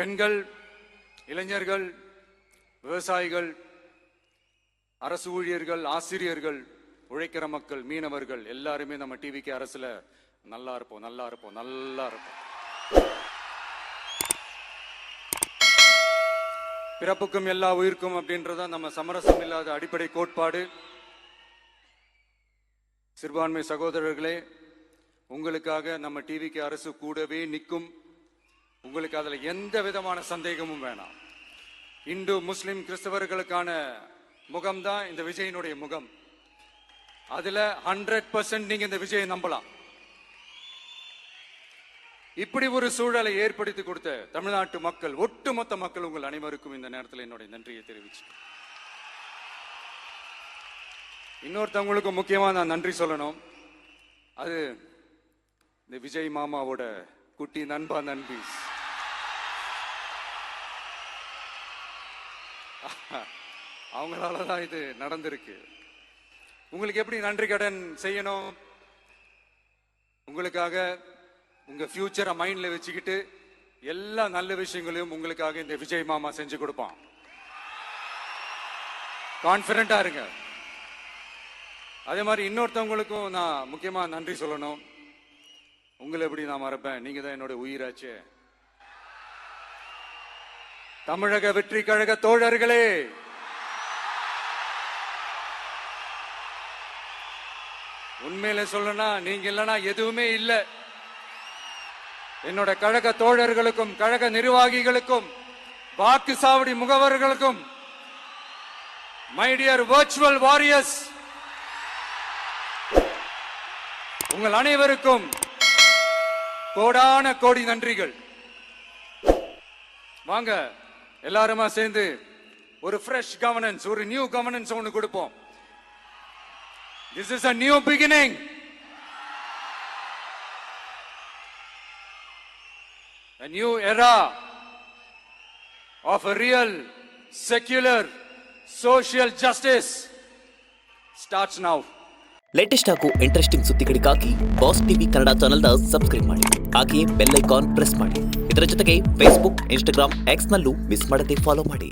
பெண்கள், இளைஞர்கள், விவசாயிகள், அரசு ஊழியர்கள், ஆசிரியர்கள், உழைக்கிற மக்கள், மீனவர்கள் எல்லாருமே நம்ம டிவிக்கு அரசுல நல்லா இருப்போம், நல்லா இருப்போம், நல்லா இருப்போம். பிறப்புக்கும் எல்லா உயிர்க்கும் அப்படின்றத நம்ம சமரசம் இல்லாத அடிப்படை கோட்பாடு. சிறுபான்மை சகோதரர்களே, உங்களுக்காக நம்ம டிவிக்கு அரசு கூடவே நிற்கும். உங்களுக்கு அதுல எந்த விதமான சந்தேகமும் வேணாம். இந்து, முஸ்லிம், கிறிஸ்தவர்களுக்கான முகம்தான் இந்த விஜயனுடைய முகம். அதுல 100% நீங்க இந்த விஜயை நம்பலாம். இப்படி ஒரு சூழலை ஏற்படுத்தி கொடுத்த தமிழ்நாட்டு மக்கள், ஒட்டுமொத்த மக்கள், உங்கள் அனைவருக்கும் இந்த நேரத்தில் என்னுடைய நன்றியை தெரிவிச்சு, இன்னொருத்தவங்களுக்கு முக்கியமா நான் நன்றி சொல்லணும். அது இந்த விஜய் மாமாவோட குட்டி நண்பா நண்பி. அவங்களாலதான் இது நடந்திருக்கு. உங்களுக்கு எப்படி நன்றி கடன் செய்யணும்? உங்களுக்காக உங்க ஃபியூச்சரை மைண்ட்ல வச்சுக்கிட்டு எல்லா நல்ல விஷயங்களையும் உங்களுக்காக இந்த விஜய் மாமா செஞ்சு கொடுப்பான். கான்பிடண்டா இருங்க. அதே மாதிரி இன்னொருத்தவங்களுக்கும் நான் முக்கியமா நன்றி சொல்லணும். உங்களை எப்படி நான் மறப்பேன்? நீங்க தான் என்னோட உயிராச்சே. தமிழக வெற்றி கழக தோழர்களே, உண்மையில சொல்லணும்னா நீங்க இல்லைன்னா எதுவுமே இல்லை. என்னோட கழக தோழர்களுக்கும், கழக நிர்வாகிகளுக்கும், வாக்கு சாவடி முகவர்களுக்கும், மை டியர் வர்ச்சுவல் வாரியர்ஸ், உங்கள் அனைவருக்கும் கோடான கோடி நன்றிகள். வாங்க எல்லாருமா சேர்ந்து ஒரு ஃப்ரெஷ் கவர்னன்ஸ், ஒரு நியூ கவர்னன்ஸ் ஒன்று கொடுப்போம். This is a new beginning. A new era of a real, secular, social justice starts now. Latest ಹಾಗೂ ಇಂಟ್ರೆಸ್ಟಿಂಗ್ ಸುದ್ದಿಗಳಿಗಾಗಿ ಬಾಸ್ ಟಿವಿ ಕನ್ನಡ ಚಾನೆಲ್ನ ಸಬ್ಸ್ಕ್ರೈಬ್ ಮಾಡಿ. ಹಾಗೆಯೇ ಬೆಲ್ ಐಕಾನ್ ಪ್ರೆಸ್ ಮಾಡಿ. ಇದರ ಜೊತೆಗೆ ಫೇಸ್ಬುಕ್, ಇನ್ಸ್ಟಾಗ್ರಾಮ್, ಎಕ್ಸ್ನಲ್ಲೂ ಮಿಸ್ ಮಾಡದೆ ಫಾಲೋ ಮಾಡಿ.